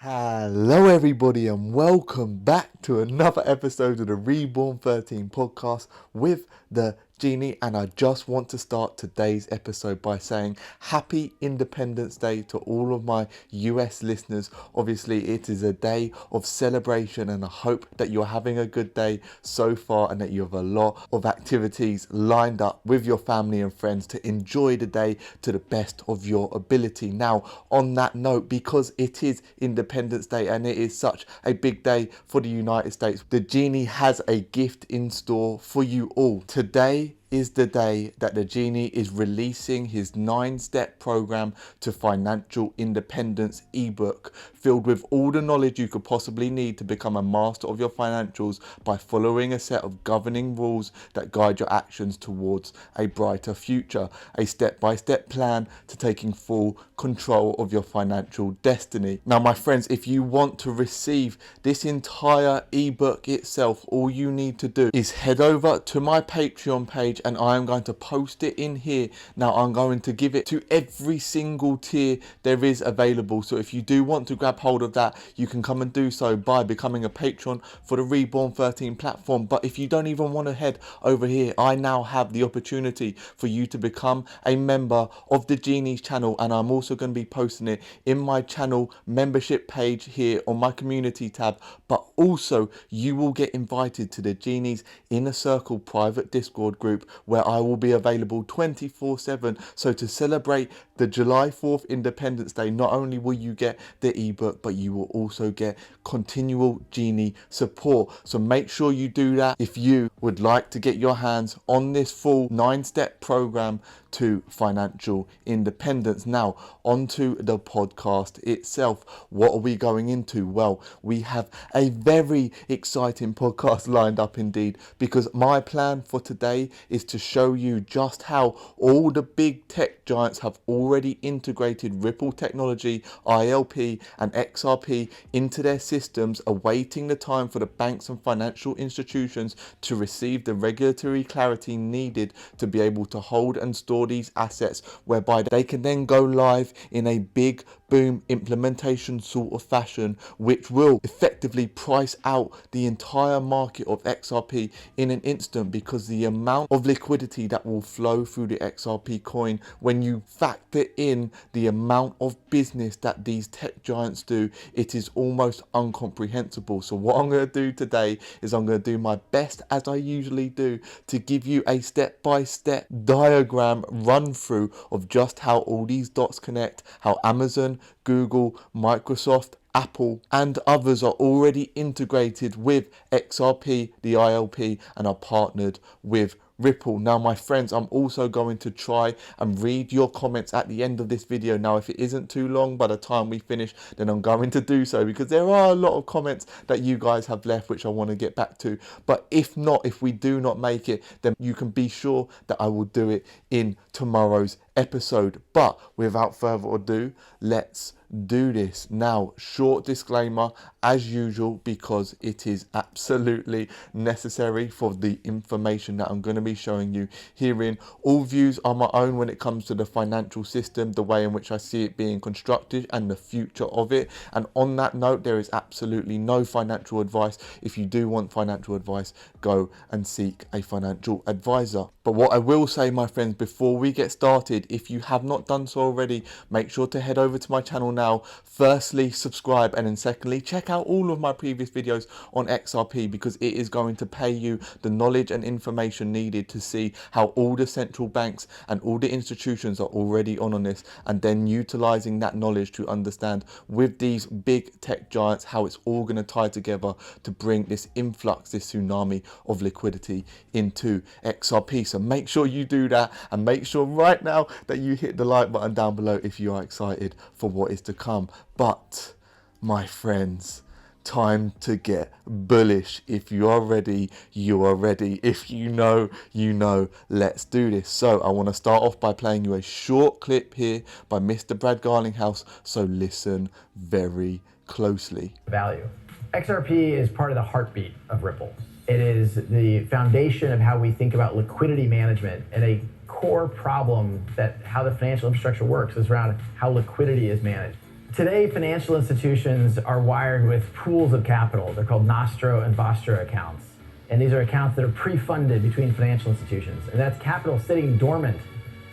Hello everybody and welcome back to another episode of the Reborn 13 podcast with the Genie, and I just want to start today's episode by saying Happy Independence Day to all of my US listeners. Obviously it is a day of celebration and I hope that you're having a good day so far and that you have a lot of activities lined up with your family and friends to enjoy the day to the best of your ability. Now on that note, because it is Independence Day and it is such a big day for the United States, the Genie has a gift in store for you all. Today is the day that the Genie is releasing his 9-step program to financial independence ebook, filled with all the knowledge you could possibly need to become a master of your financials by following a set of governing rules that guide your actions towards a brighter future. A step-by-step plan to taking full control of your financial destiny. Now, my friends, if you want to receive this entire ebook itself, all you need to do is head over to my Patreon page and I am going to post it in here. Now I'm going to give it to every single tier there is available. So if you do want to grab hold of that, you can come and do so by becoming a patron for the Reborn 13 platform. But if you don't even want to head over here, I now have the opportunity for you to become a member of the Genie's channel, and I'm also going to be posting it in my channel membership page here on my community tab. But also you will get invited to the Genie's Inner Circle private Discord group, where I will be available 24/7. So to celebrate the July 4th Independence Day, not only will you get the ebook, but you will also get continual Genie support. So make sure you do that if you would like to get your hands on this full 9-step program to financial independence. Now onto the podcast itself. What are we going into? Well, we have a very exciting podcast lined up indeed, because my plan for today is to show you just how all the big tech giants have already integrated Ripple technology, ILP and XRP into their systems, awaiting the time for the banks and financial institutions to receive the regulatory clarity needed to be able to hold and store these assets, whereby they can then go live in a big boom implementation sort of fashion, which will effectively price out the entire market of XRP in an instant, because the amount of liquidity that will flow through the XRP coin, when you factor in the amount of business that these tech giants do, it is almost incomprehensible. So what I'm going to do today is I'm going to do my best, as I usually do, to give you a step-by-step diagram run through of just how all these dots connect, how Amazon, Google, Microsoft, Apple and others are already integrated with XRP, the ILP, and are partnered with Ripple. Now my friends, I'm also going to try and read your comments at the end of this video. Now if it isn't too long by the time we finish, then I'm going to do so, because there are a lot of comments that you guys have left which I want to get back to. But if not, if we do not make it, then you can be sure that I will do it in tomorrow's episode. But without further ado, let's do this. Now, short disclaimer as usual, because it is absolutely necessary for the information that I'm going to be showing you herein. All views are my own when it comes to the financial system, the way in which I see it being constructed and the future of it. And on that note, there is absolutely no financial advice. If you do want financial advice, go and seek a financial advisor. But what I will say, my friends, before we get started, if you have not done so already, make sure to head over to my channel now. Firstly, subscribe, and then secondly, check out all of my previous videos on XRP, because it is going to pay you the knowledge and information needed to see how all the central banks and all the institutions are already on this, and then utilizing that knowledge to understand with these big tech giants how it's all going to tie together to bring this influx, this tsunami of liquidity into XRP. So make sure you do that, and make sure right now that you hit the like button down below if you are excited for what is to come. But my friends, time to get bullish. If you are ready, you are ready. If you know, you know. Let's do this. So I want to start off by playing you a short clip here by Mr. Brad Garlinghouse, so listen very closely. Value. XRP is part of the heartbeat of Ripple. It is the foundation of how we think about liquidity management, and a core problem that how the financial infrastructure works is around how liquidity is managed. Today, financial institutions are wired with pools of capital. They're called nostro and vostro accounts. And these are accounts that are pre-funded between financial institutions. And that's capital sitting dormant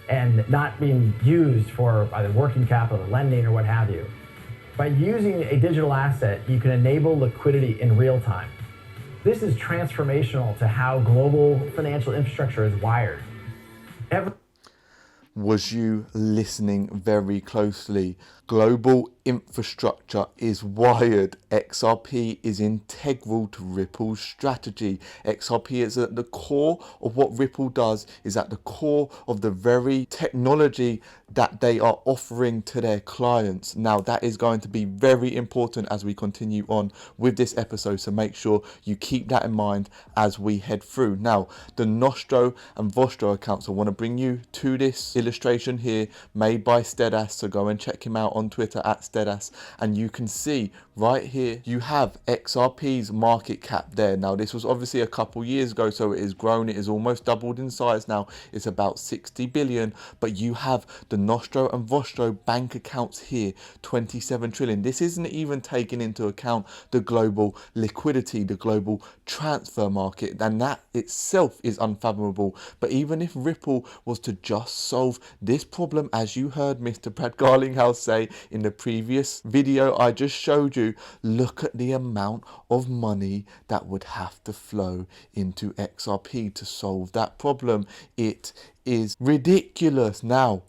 and not being used for either working capital, lending, or what have you. By using a digital asset, you can enable liquidity in real time. This is transformational to how global financial infrastructure is wired. Was you listening very closely? Global infrastructure is wired. XRP is integral to Ripple's strategy. XRP is at the core of what Ripple does, is at the core of the very technology that they are offering to their clients. Now, that is going to be very important as we continue on with this episode, so make sure you keep that in mind as we head through. Now, the Nostro and Vostro accounts, I want to bring you to this illustration here made by Stedas, so go and check him out on Twitter at Stedas, and you can see right here you have XRP's market cap there. Now, this was obviously a couple years ago, so it has grown, it is almost doubled in size now. It's about 60 billion, but you have the Nostro and Vostro bank accounts here, 27 trillion. This isn't even taking into account the global liquidity, the global transfer market, and that itself is unfathomable. But even if Ripple was to just solve this problem, as you heard Mr. Brad Garlinghouse say in the previous video I just showed you, look at the amount of money that would have to flow into XRP to solve that problem. It is ridiculous. Now,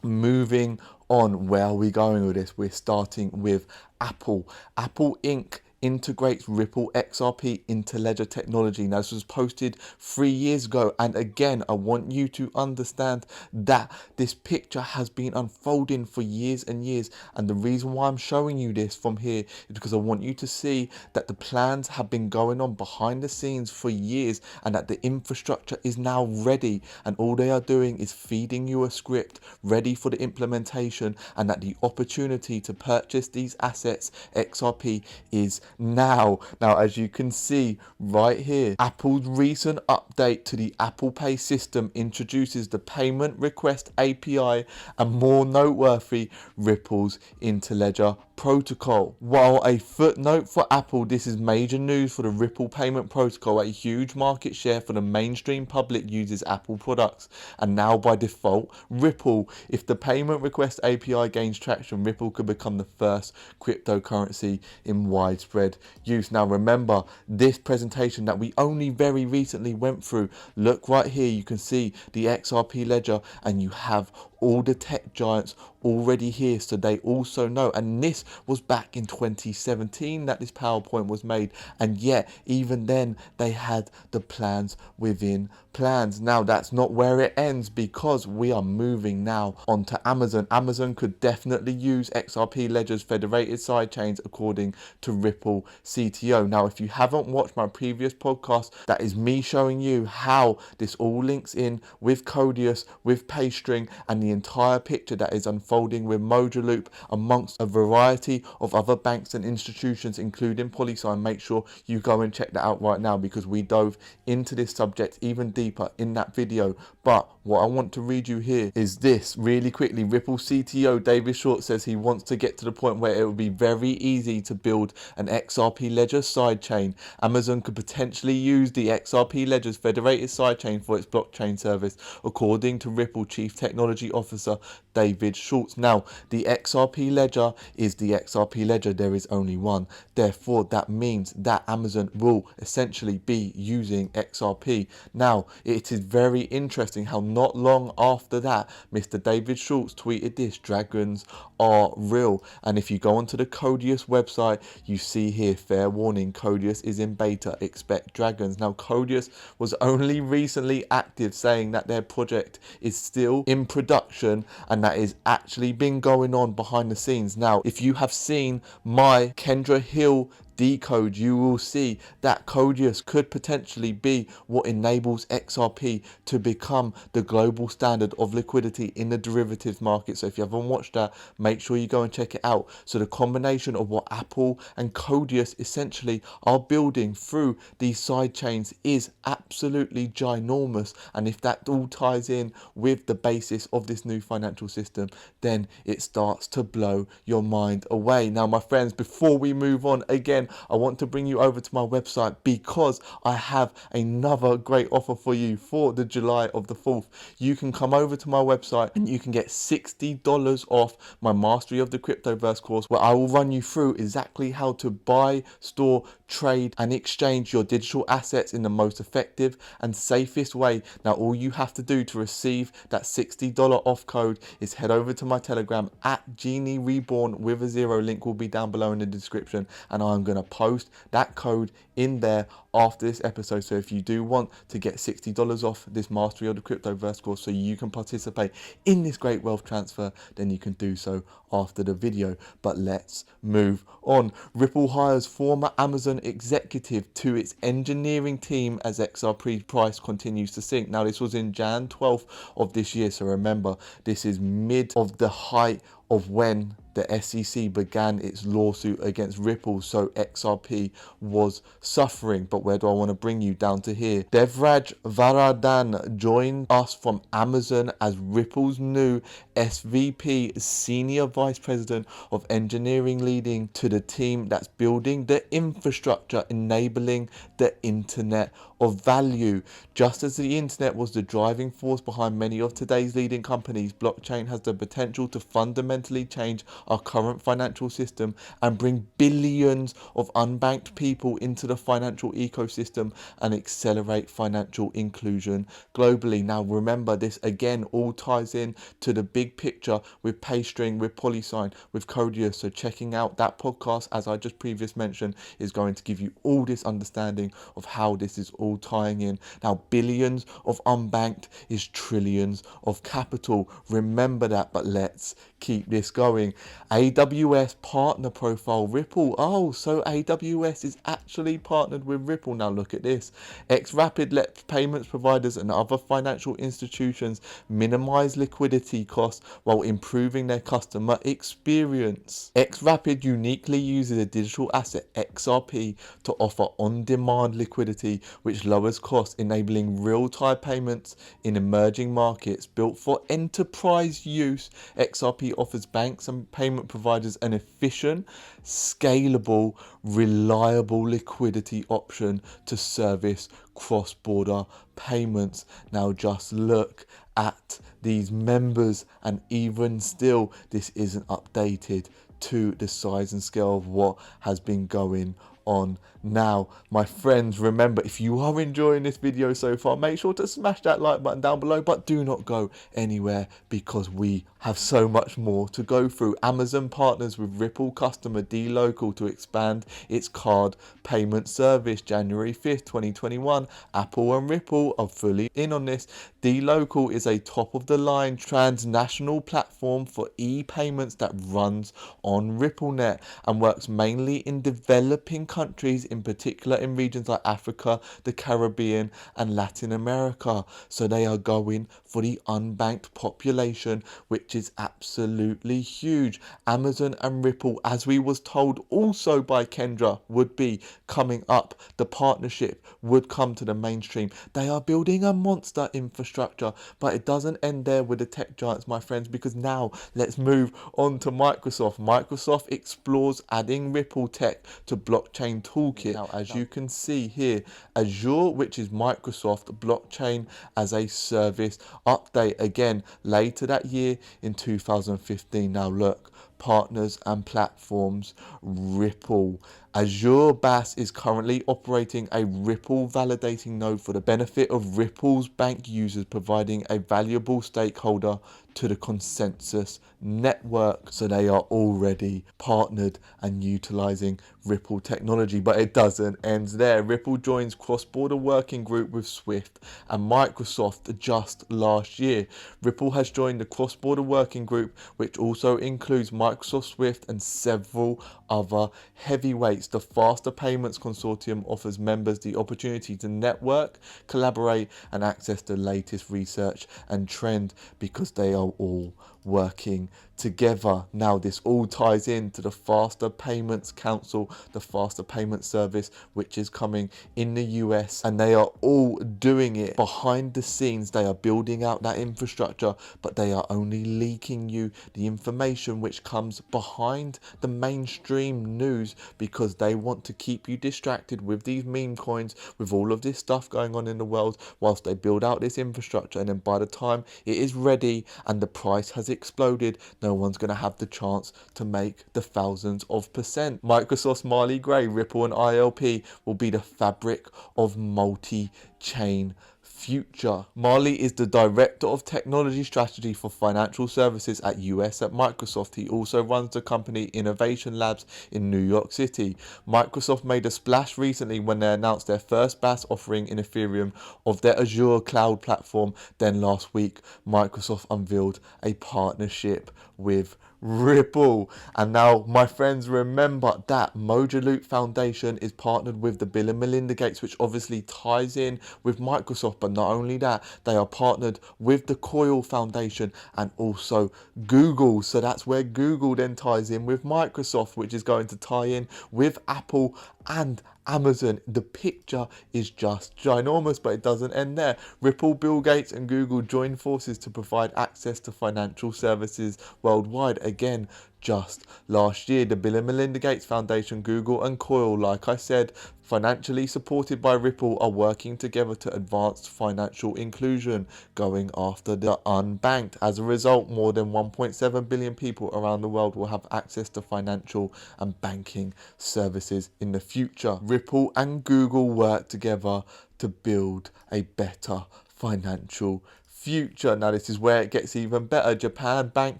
moving on, where are we going with this? We're starting with Apple. Apple Inc. integrates Ripple XRP into Ledger technology. Now, this was posted 3 years ago, and again, I want you to understand that this picture has been unfolding for years and years, and the reason why I'm showing you this from here is because I want you to see that the plans have been going on behind the scenes for years, and that the infrastructure is now ready, and all they are doing is feeding you a script ready for the implementation, and that the opportunity to purchase these assets, XRP, is now. Now, as you can see right here, Apple's recent update to the Apple Pay system introduces the payment request API and, more noteworthy, Ripple's Interledger protocol. While a footnote for Apple, this is major news for the Ripple payment protocol. A huge market share for the mainstream public uses Apple products, and now by default Ripple. If the payment request API gains traction, Ripple could become the first cryptocurrency in widespread use. Now, remember this presentation that we only very recently went through. Look right here, you can see the XRP ledger, and you have all the tech giants already here, so they also know. And this was back in 2017 that this PowerPoint was made, and yet even then they had the plans within plans. Now, that's not where it ends, because we are moving now onto Amazon. Amazon could definitely use XRP Ledger's federated sidechains, according to Ripple CTO. Now, if you haven't watched my previous podcast, that is me showing you how this all links in with Codius, with PayString, and the entire picture that is unfolding with MojoLoop, amongst a variety of other banks and institutions, including PolySign. Make sure you go and check that out right now, because we dove into this subject even deeper in that video. But what I want to read you here is this really quickly. Ripple CTO David Short says he wants to get to the point where it will be very easy to build an XRP Ledger sidechain. Amazon could potentially use the XRP Ledger's federated sidechain for its blockchain service, according to Ripple Chief Technology Officer David Schultz. Now, the XRP Ledger is the XRP Ledger. There is only one. Therefore, that means that Amazon will essentially be using XRP. Now, it is very interesting how not long after that, Mr. David Schultz tweeted this: dragons are real. And if you go onto the Codius website, you see here, fair warning, Codius is in beta, expect dragons. Now, Codius was only recently active, saying that their project is still in production, and that is actually been going on behind the scenes. Now, if you have seen my Kendra Hill decode, you will see that Codius could potentially be what enables XRP to become the global standard of liquidity in the derivatives market. So if you haven't watched that, make sure you go and check it out. So the combination of what Apple and Codius essentially are building through these side chains is absolutely ginormous. And if that all ties in with the basis of this new financial system, then it starts to blow your mind away. Now, my friends, before we move on, again, I want to bring you over to my website because I have another great offer for you for the July of the 4th. You can come over to my website and you can get $60 off my Mastery of the Cryptoverse course, where I will run you through exactly how to buy, store, trade and exchange your digital assets in the most effective and safest way. Now, all you have to do to receive that $60 off code is head over to my Telegram at Genie Reborn with a 0. Link will be down below in the description, and I'm going to post that code in there after this episode. So if you do want to get $60 off this Mastery of the Cryptoverse course so you can participate in this great wealth transfer, then you can do so after the video. But let's move on. Ripple hires former Amazon executive to its engineering team as XRP price continues to sink. Now, this was in Jan 12th of this year, so remember, this is mid of the height of when the SEC began its lawsuit against Ripple, so XRP was suffering. But where do I want to bring you? Down to here. Devraj Varadan joined us from Amazon as Ripple's new SVP, Senior Vice President of Engineering, leading to the team that's building the infrastructure enabling the Internet of Value. Just as the internet was the driving force behind many of today's leading companies, blockchain has the potential to fundamentally change our current financial system and bring billions of unbanked people into the financial ecosystem and accelerate financial inclusion globally. Now, remember, this again all ties in to the big picture with PayString, with PolySign, with Codius. So checking out that podcast, as I just previously mentioned, is going to give you all this understanding of how this is all tying in. Now, billions of unbanked is trillions of capital. Remember that, but let's keep this going. AWS partner profile Ripple. Oh, so AWS is actually partnered with Ripple. Now look at this. XRapid lets payments providers and other financial institutions minimize liquidity costs while improving their customer experience. XRapid uniquely uses a digital asset, XRP, to offer on-demand liquidity, which lowers costs, enabling real-time payments in emerging markets. Built for enterprise use, XRP offers banks and payment providers an efficient, scalable, reliable liquidity option to service cross-border payments. Now just look at these members, and even still this isn't updated to the size and scale of what has been going on. Now, my friends, remember, if you are enjoying this video so far, make sure to smash that like button down below, but do not go anywhere because we have so much more to go through. Amazon partners with Ripple customer dLocal to expand its card payment service. January 5th, 2021, Apple and Ripple are fully in on this. dLocal is a top-of-the-line transnational platform for e-payments that runs on RippleNet and works mainly in developing countries, in particular in regions like Africa, the Caribbean and Latin America. So they are going for the unbanked population, which is absolutely huge. Amazon and Ripple, as we was told also by Kendra, would be coming up. The partnership would come to the mainstream. They are building a monster infrastructure, but it doesn't end there with the tech giants, my friends, because now let's move on to Microsoft. Microsoft explores adding Ripple tech to blockchain toolkit. Now, as you can see here, Azure, which is Microsoft blockchain as a service update, again later that year in 2015. Now look, partners and platforms, Ripple. Azure BAS is currently operating a Ripple validating node for the benefit of Ripple's bank users, providing a valuable stakeholder to the consensus network. So they are already partnered and utilizing Ripple technology, but it doesn't end there. Ripple joins CrossBorder working group with Swift and Microsoft just last year. Ripple has joined the CrossBorder working group, which also includes Microsoft Swift and several other heavyweights. The Faster Payments Consortium offers members the opportunity to network, collaborate, and access the latest research and trend because they are all working together. Now, this all ties into the Faster Payments Council, the Faster Payment Service, which is coming in the US, and they are all doing it behind the scenes. They are building out that infrastructure, but they are only leaking you the information which comes behind the mainstream news because they want to keep you distracted with these meme coins, with all of this stuff going on in the world, whilst they build out this infrastructure. And then by the time it is ready and the price has exploded, no one's going to have the chance to make the thousands of percent. Microsoft's Marley Gray, Ripple, and ILP will be the fabric of multi-chain future. Marley is the Director of Technology Strategy for Financial Services at Microsoft. He also runs the company Innovation Labs in New York City. Microsoft made a splash recently when they announced their first BaaS offering in Ethereum of their Azure cloud platform. Then last week, Microsoft unveiled a partnership with Ripple. And now, my friends, remember that Mojaloot Foundation is partnered with the Bill and Melinda Gates, which obviously ties in with Microsoft. But not only that, they are partnered with the Coil Foundation and also Google. So that's where Google then ties in with Microsoft, which is going to tie in with Apple and Amazon. The picture is just ginormous, but it doesn't end there. Ripple, Bill Gates, and Google join forces to provide access to financial services worldwide. Again, just last year, the Bill and Melinda Gates Foundation, Google, and Coil, like I said, financially supported by Ripple, are working together to advance financial inclusion, going after the unbanked. As a result, more than 1.7 billion people around the world will have access to financial and banking services in the future. Ripple and Google work together to build a better financial future. Now, this is where it gets even better. Japan Bank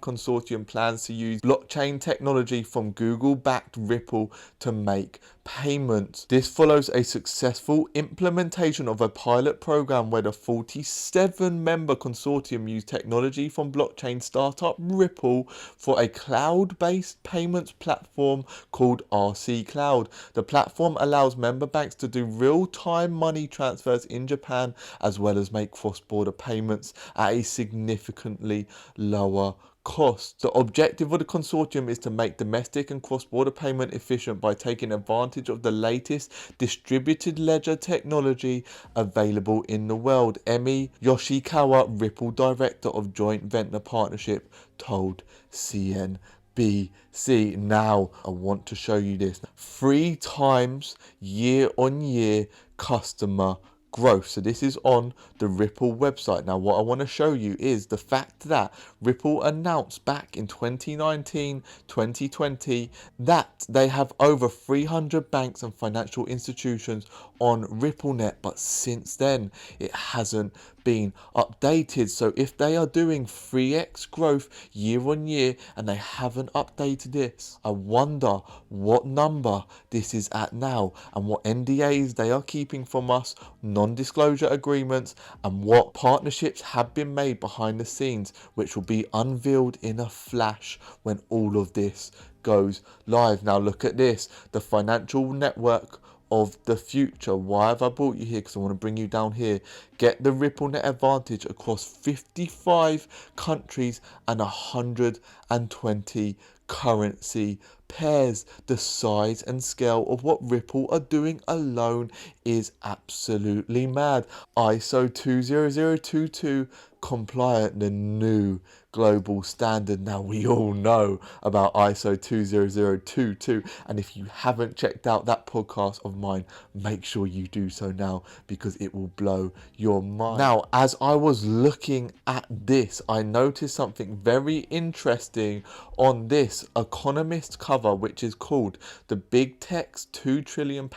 Consortium plans to use blockchain technology from Google-backed Ripple to make payments. This follows a successful implementation of a pilot program where the 47-member consortium used technology from blockchain startup Ripple for a cloud-based payments platform called RC Cloud. The platform allows member banks to do real-time money transfers in Japan, as well as make cross-border payments at a significantly lower cost. The objective of the consortium is to make domestic and cross-border payment efficient by taking advantage of the latest distributed ledger technology available in the world. Emi Yoshikawa, Ripple Director of Joint Venture Partnership, told CNBC. Now, I want to show you this. 3 times year-on-year customer growth. So this is on the Ripple website. Now, what I want to show you is the fact that Ripple announced back in 2019, 2020 that they have over 300 banks and financial institutions on RippleNet, but since then it hasn't been updated. So if they are doing 3x growth year on year and they haven't updated this, I wonder what number this is at now and what NDAs they are keeping from us, non-disclosure agreements, and what partnerships have been made behind the scenes, which will be unveiled in a flash when all of this goes live. Now look at this, the financial network of the future. Why have I brought you here? Because I want to bring you down here. Get the RippleNet advantage across 55 countries and 120 currency pairs. The size and scale of what Ripple are doing alone is absolutely mad. ISO 20022 compliant, the new global standard. Now, we all know about ISO 20022, and if you haven't checked out that podcast of mine, make sure you do so now, because it will blow your mind. Now, as I was looking at this, I noticed something very interesting on this Economist cover, which is called the Big Tech's £2 trillion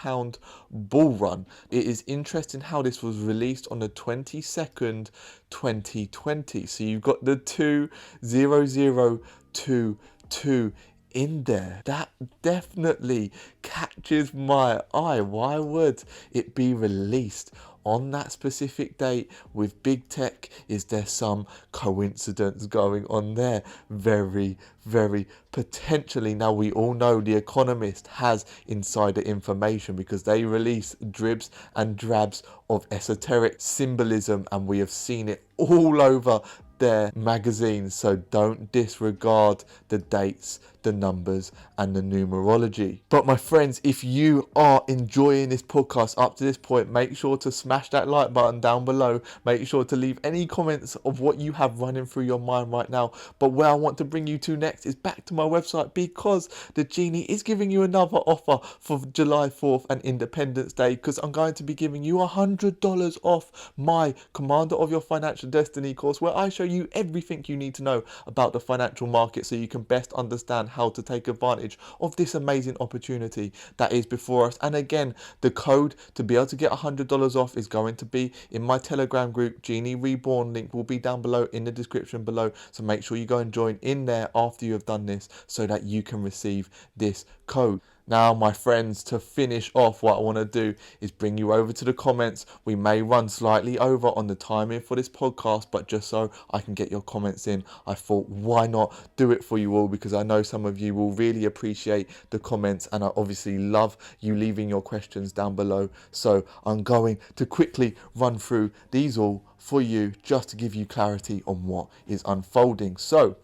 bull run. It is interesting how this was released on the 22nd, 2020. So you've got the 20022 in there. That definitely catches my eye. Why would it be released on that specific date with big tech? Is there some coincidence going on there? Very, very potentially. Now, we all know The Economist has insider information because they release dribs and drabs of esoteric symbolism, and we have seen it all over their magazines. So don't disregard the dates, the numbers, and the numerology. But my friends, if you are enjoying this podcast up to this point, make sure to smash that like button down below. Make sure to leave any comments of what you have running through your mind right now. But where I want to bring you to next is back to my website, because the Genie is giving you another offer for July 4th and Independence Day, because I'm going to be giving you $100 off my Commander of Your Financial Destiny course, where I show you everything you need to know about the financial market so you can best understand how to take advantage of this amazing opportunity that is before us. And again, the code to be able to get $100 off is going to be in my Telegram group, Genie Reborn. Link will be down below in the description below, so make sure you go and join in there after you have done this so that you can receive this code. Now, my friends, to finish off, what I want to do is bring you over to the comments. We may run slightly over on the timing for this podcast, but just so I can get your comments in, I thought, why not do it for you all? Because I know some of you will really appreciate the comments, and I obviously love you leaving your questions down below. So I'm going to quickly run through these all for you, just to give you clarity on what is unfolding. So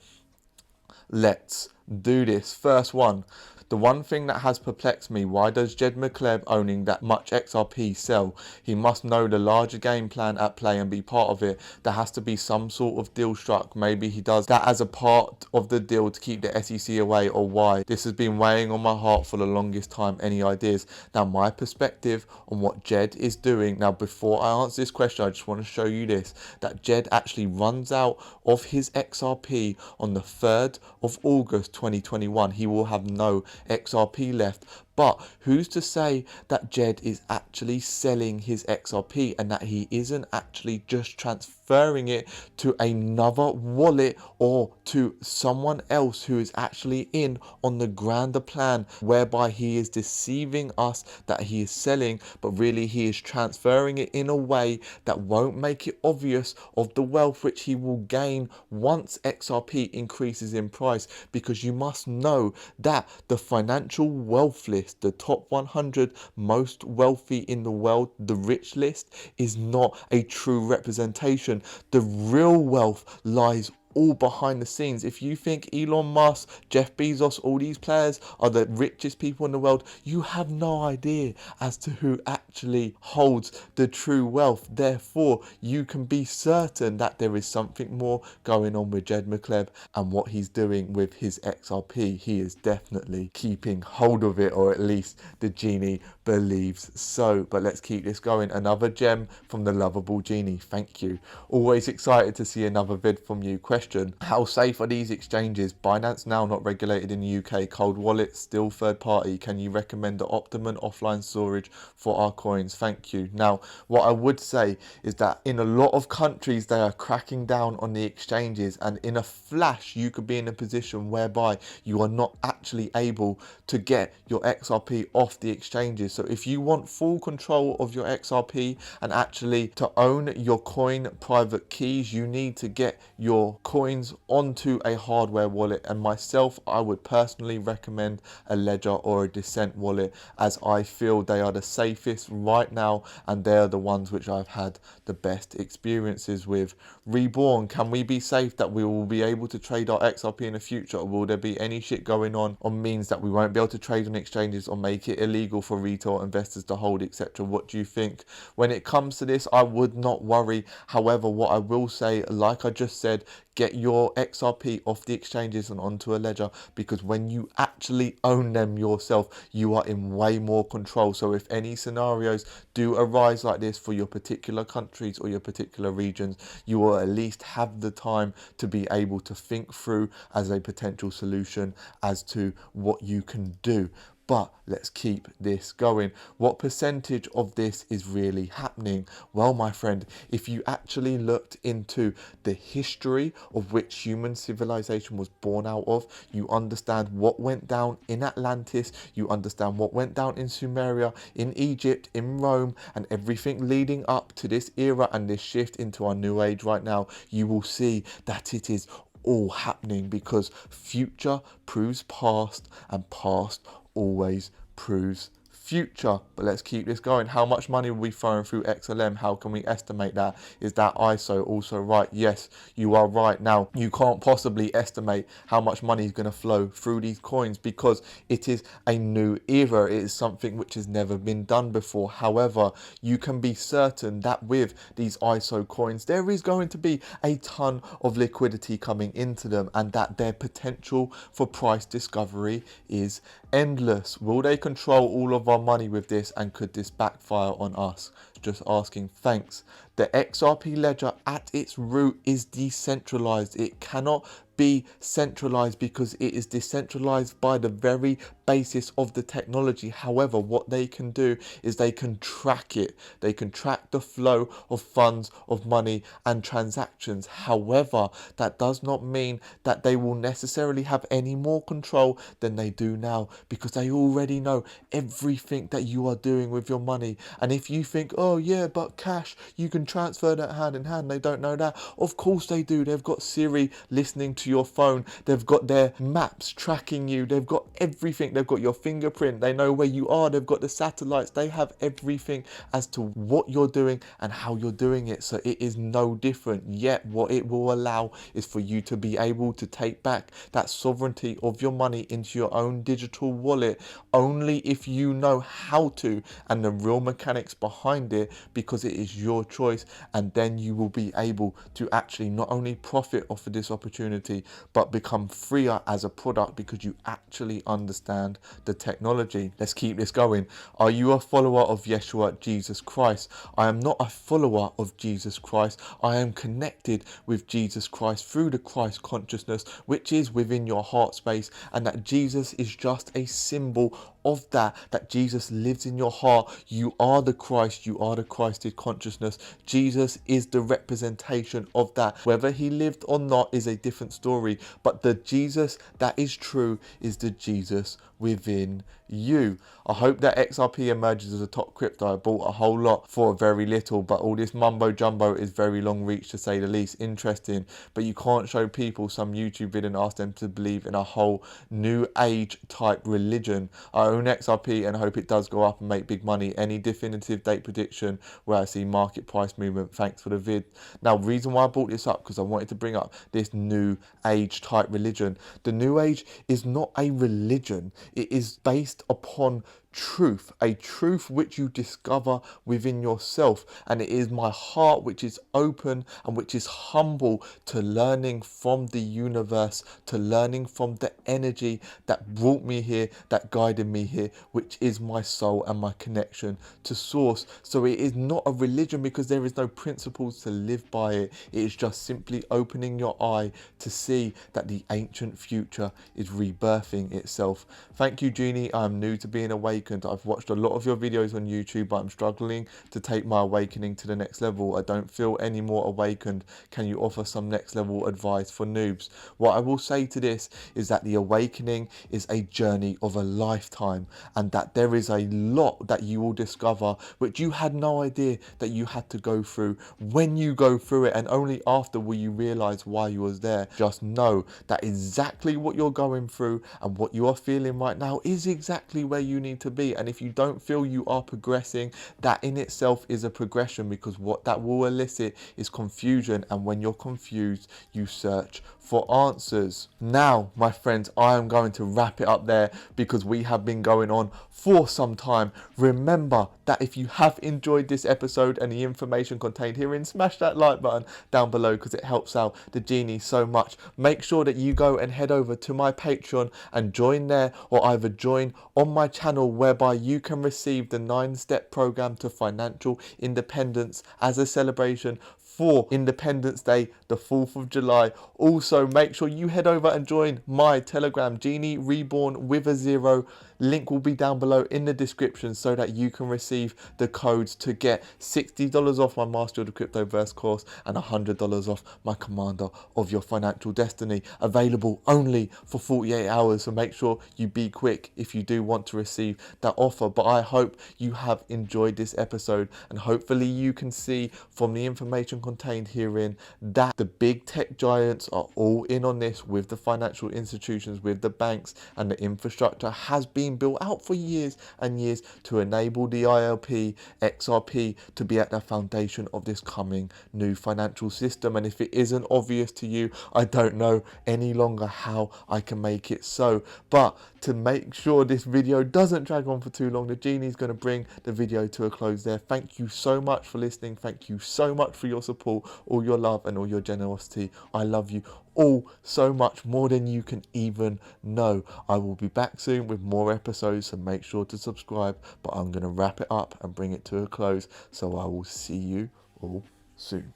let's do this. First one. The one thing that has perplexed me: why does Jed McCleb owning that much XRP sell? He must know the larger game plan at play and be part of it. There has to be some sort of deal struck. Maybe he does that as a part of the deal to keep the SEC away, or why? This has been weighing on my heart for the longest time. Any ideas? Now, my perspective on what Jed is doing. Now, before I answer this question, I just want to show you this, that Jed actually runs out of his XRP on the 3rd of August 2021. He will have no XRP left. But who's to say that Jed is actually selling his XRP and that he isn't actually just transferring it to another wallet or to someone else who is actually in on the grander plan, whereby he is deceiving us that he is selling, but really he is transferring it in a way that won't make it obvious of the wealth which he will gain once XRP increases in price. Because you must know that the financial wealth list, the top 100 most wealthy in the world, the rich list, is not a true representation. The real wealth lies all behind the scenes. If you think Elon Musk, Jeff Bezos, all these players are the richest people in the world, you have no idea as to who actually holds the true wealth. Therefore, you can be certain that there is something more going on with Jed McCleb and what he's doing with his XRP. He is definitely keeping hold of it, or at least the Genie believes so. But let's keep this going. Another gem from the lovable Genie. Thank you. Always excited to see another vid from you. Question: how safe are these exchanges? Binance now not regulated in the UK. Cold wallet still third party. Can you recommend the optimum offline storage for our coins? Thank you. Now, what I would say is that in a lot of countries they are cracking down on the exchanges, and in a flash you could be in a position whereby you are not actually able to get your XRP off the exchanges. So if you want full control of your XRP and actually to own your coin private keys, you need to get your coins onto a hardware wallet. And myself, I would personally recommend a Ledger or a Descent wallet, as I feel they are the safest right now, and they're the ones which I've had the best experiences with. Reborn: can we be safe that we will be able to trade our XRP in the future, or will there be any shit going on means that we won't be able to trade on exchanges or make it illegal for retail investors to hold, etc.? What do you think? When it comes to this, I would not worry. However, what I will say, like I just said, get your XRP off the exchanges and onto a Ledger, because when you actually own them yourself, you are in way more control. So if any scenarios do arise like this for your particular countries or your particular regions, you will at least have the time to be able to think through as a potential solution as to what you can do. But let's keep this going. What percentage of this is really happening? Well, my friend, if you actually looked into the history of which human civilization was born out of, you understand what went down in Atlantis, you understand what went down in Sumeria, in Egypt, in Rome, and everything leading up to this era and this shift into our new age right now, you will see that it is all happening because future proves past and past always proves future. But let's keep this going. How much money will we throwing through XLM? How can we estimate that? Is that ISO also right? Yes, you are right. Now, you can't possibly estimate how much money is going to flow through these coins because it is a new era. It is something which has never been done before. However, you can be certain that with these ISO coins, there is going to be a ton of liquidity coming into them and that their potential for price discovery is endless. Will they control all of our money with this, and could this backfire on us? Just asking. Thanks. The XRP ledger at its root is decentralized. It cannot be centralized because it is decentralized by the very basis of the technology. However, what they can do is they can track it. They can track the flow of funds, of money and transactions. However, that does not mean that they will necessarily have any more control than they do now because they already know everything that you are doing with your money. And if you think, oh yeah, but cash, you can transfer that hand in hand, they don't know that. Of course they do. They've got Siri listening to your phone. They've got their maps tracking you. They've got everything. They've got your fingerprint. They know where you are. They've got the satellites. They have everything as to what you're doing and how you're doing it. So it is no different. Yet what it will allow is for you to be able to take back that sovereignty of your money into your own digital wallet only if you know how to and the real mechanics behind it, because it is your choice. And then you will be able to actually not only profit off of this opportunity but become freer as a product because you actually understand the technology. Let's keep this going. Are you a follower of Yeshua, Jesus Christ? I am not a follower of Jesus Christ. I am connected with Jesus Christ through the Christ consciousness which is within your heart space, and that Jesus is just a symbol of that Jesus lives in your heart. You are the Christ. You are the Christed consciousness. Jesus is the representation of that. Whether he lived or not is a different story, but the Jesus that is true is the Jesus within you. I hope that XRP emerges as a top crypto. I bought a whole lot for very little, but all this mumbo jumbo is very long reach to say the least. Interesting, but you can't show people some YouTube video and ask them to believe in a whole new age type religion. I own XRP and hope it does go up and make big money. Any definitive date prediction where I see market price movement? Thanks for the vid. Now, reason why I brought this up because I wanted to bring up this new age type religion. The new age is not a religion. It is based upon truth, a truth which you discover within yourself, and it is my heart which is open and which is humble to learning from the universe, to learning from the energy that brought me here, that guided me here, which is my soul and my connection to source. So it is not a religion because there is no principles to live by it. It is just simply opening your eye to see that the ancient future is rebirthing itself. Thank you, Genie. I'm new to being awakened. I've watched a lot of your videos on YouTube, but I'm struggling to take my awakening to the next level. I don't feel any more awakened. Can you offer some next level advice for noobs? What I will say to this is that the awakening is a journey of a lifetime, and that there is a lot that you will discover which you had no idea that you had to go through. When you go through it, and only after will you realize why you was there. Just know that exactly what you're going through and what you are feeling right now is exactly where you need to be. And if you don't feel you are progressing, that in itself is a progression, because what that will elicit is confusion, and when you're confused you search for answers. Now, my friends, I am going to wrap it up there because we have been going on for some time. Remember that if you have enjoyed this episode and the information contained herein, smash that like button down below because it helps out the Genie so much. Make sure that you go and head over to my Patreon and join there, or either join on my channel, whereby you can receive the 9-step program to financial independence as a celebration for Independence Day, the 4th of July. Also, make sure you head over and join my Telegram, Genie Reborn with a 0. Link will be down below in the description so that you can receive the codes to get $60 off my Master of the Cryptoverse course and $100 off my Commander of Your Financial Destiny. Available only for 48 hours, so make sure you be quick if you do want to receive that offer. But I hope you have enjoyed this episode, and hopefully you can see from the information contained herein that the big tech giants are all in on this with the financial institutions, with the banks, and the infrastructure has been built out for years and years to enable the ILP, XRP to be at the foundation of this coming new financial system. And if it isn't obvious to you, I don't know any longer how I can make it so. But to make sure this video doesn't drag on for too long, the Genie is going to bring the video to a close there. Thank you so much for listening. Thank you so much for your support, all your love and all your generosity. I love you all so much, more than you can even know. I will be back soon with more episodes, so make sure to subscribe. But I'm going to wrap it up and bring it to a close, so I will see you all soon.